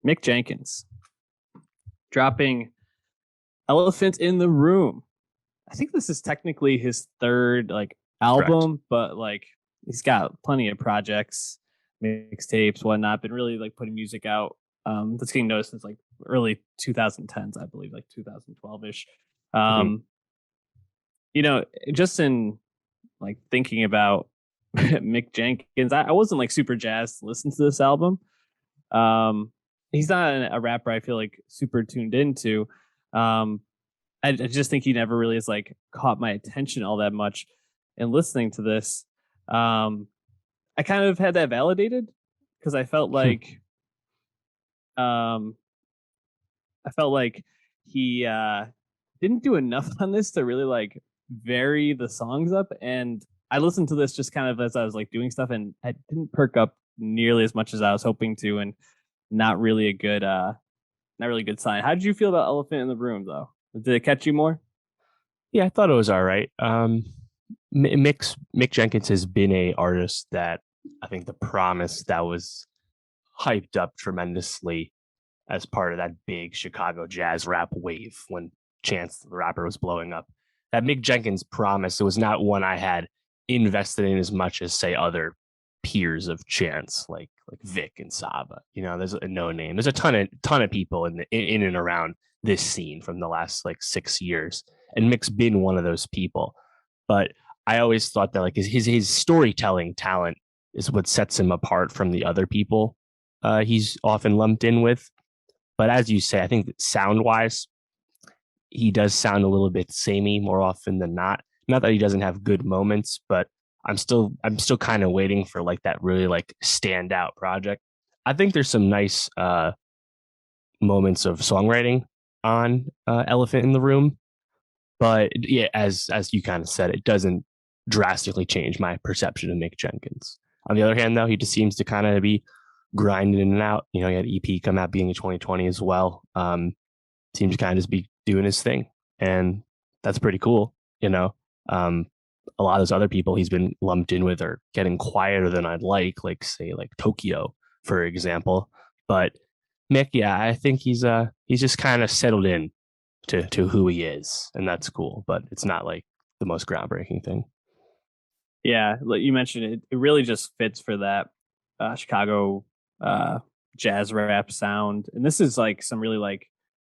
Mick Jenkins dropping Elephant in the Room. I think this is technically his third Correct. album, but he's got plenty of projects, mixtapes, whatnot. Been really putting music out. That's getting noticed since early 2010s, I believe, 2012 ish. Hmm. Um, just in thinking about Mick Jenkins, I wasn't super jazzed to listen to this album. He's not a rapper I feel super tuned into. Um, I just think he never really has caught my attention all that much. And listening to this, I kind of had that validated because um, I felt like he didn't do enough on this to really vary the songs up. And I listened to this just kind of as I was doing stuff, and I didn't perk up nearly as much as I was hoping to, and not really a good not really a good sign. How did you feel about Elephant in the Room though? Did it catch you more? Yeah, I thought it was all right. Mick Jenkins has been a artist that I think the promise that was hyped up tremendously as part of that big Chicago jazz rap wave when Chance the Rapper was blowing up. That Mick Jenkins promise, it was not one I had invested in as much as say other peers of Chance, like Vic and Saba. There's a no name. There's a ton of people in and around this scene from the last 6 years, and Mick's been one of those people. But I always thought that his storytelling talent is what sets him apart from the other people he's often lumped in with. But as you say, I think sound wise, he does sound a little bit samey more often than not. Not that he doesn't have good moments, but I'm still kind of waiting for that really standout project. I think there's some nice moments of songwriting on Elephant in the Room, but yeah, as you kind of said, it doesn't drastically change my perception of Mick Jenkins. On the other hand, though, he just seems to kind of be grinding in and out. He had EP come out being in 2020 as well. Seems to kind of just be doing his thing, and that's pretty cool. Um, a lot of those other people he's been lumped in with are getting quieter than I'd like say Tokyo, for example. But Mick, yeah, I think he's just kind of settled in to who he is, and that's cool. But it's not the most groundbreaking thing. Yeah, like you mentioned, it really just fits for that Chicago uh, jazz rap sound. And this is some really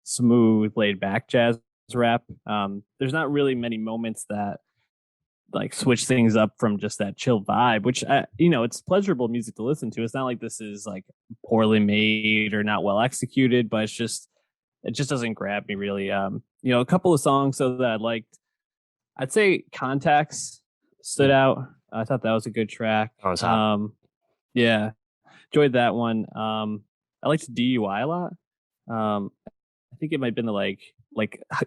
smooth, laid back jazz rap. There's not really many moments that switch things up from just that chill vibe, which it's pleasurable music to listen to. It's not like this is poorly made or not well executed, but it just doesn't grab me really. A couple of songs so that I liked. I'd say Contacts stood Mm. out. I thought that was a good track. On was hot. Yeah, enjoyed that one. I liked DUI a lot. I think it might have been the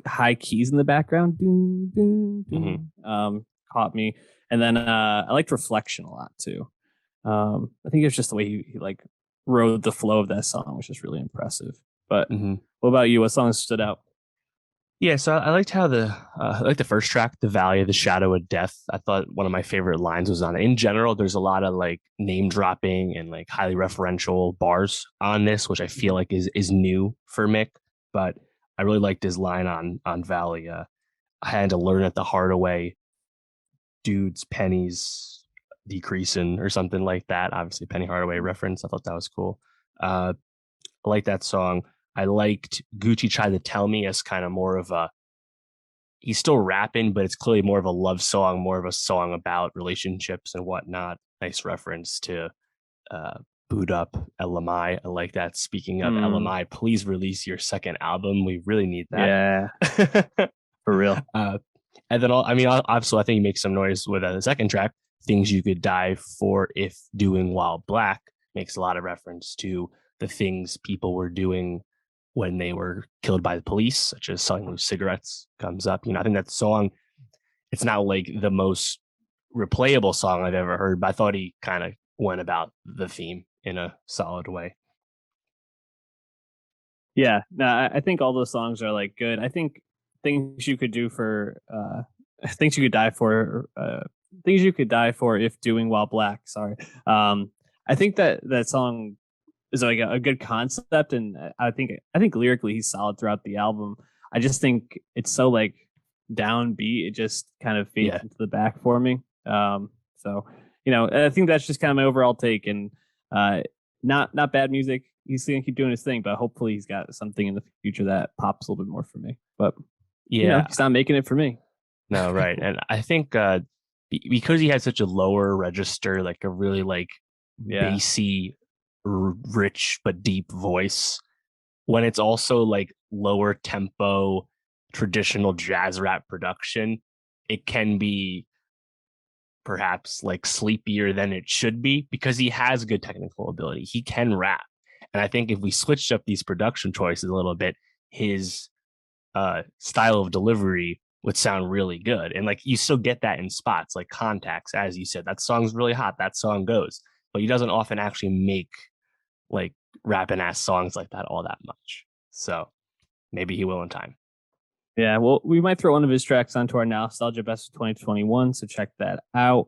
high keys in the background. Doom, doom, Hmm. doom. Caught me. And then I liked Reflection a lot too. I think it's just the way he rode the flow of that song, which is really impressive. But Hmm. what about you? What songs stood out? Yeah, so I liked how I like the first track, "The Valley of the Shadow of Death." I thought one of my favorite lines was on it. In general, there's a lot of name dropping and highly referential bars on this, which I feel Mhm. is new for Mick. But I really liked his line on Valley. I had to learn it the hard way. Dudes, pennies decreasing or something like that. Obviously, Penny Hardaway reference. I thought that was cool. I like that song. I liked Gucci tried to tell me as kind of more of a he's still rapping, but it's clearly more of a love song, more of a song about relationships and whatnot. Nice reference to uh, Boot Up LMI. I like that. Speaking of Mm, LMI, please release your second album. We really need that. yeah, for real. uh, and then, obviously, I think he makes some noise with the second track, "Things You Could Die For If Doing While Black," makes a lot of reference to the things people were doing when they were killed by the police, such as selling loose cigarettes, comes up. I think that song, it's not the most replayable song I've ever heard, but I thought he kind of went about the theme in a solid way. Yeah, no, I think all those songs are good. I think things you could do for things you could die for things you could die for if doing while black. Sorry. I think that song is like a good concept, and I think lyrically he's solid throughout the album. I just think it's so like downbeat, it just kind of fades Yeah. into the back for me. So I think that's just kind of my overall take, and uh, not bad music. He's gonna keep doing his thing, but hopefully he's got something in the future that pops a little bit more for me. But Yeah. he's not making it for me. No, right. And I think because he had such a lower register, like a really like Yeah, bassy, rich but deep voice, when it's also like lower tempo, traditional jazz rap production, it can be perhaps like sleepier than it should be because he has good technical ability. He can rap. And I think if we switched up these production choices a little bit, his style of delivery would sound really good. And like you still get that in spots like Contacts, as you said, that song's really hot. That song goes, but he doesn't often actually make like rapping ass songs like that all that much. So maybe he will in time. yeah. Well, we might throw one of his tracks onto our Nostalgia Best of 2021, so check that out.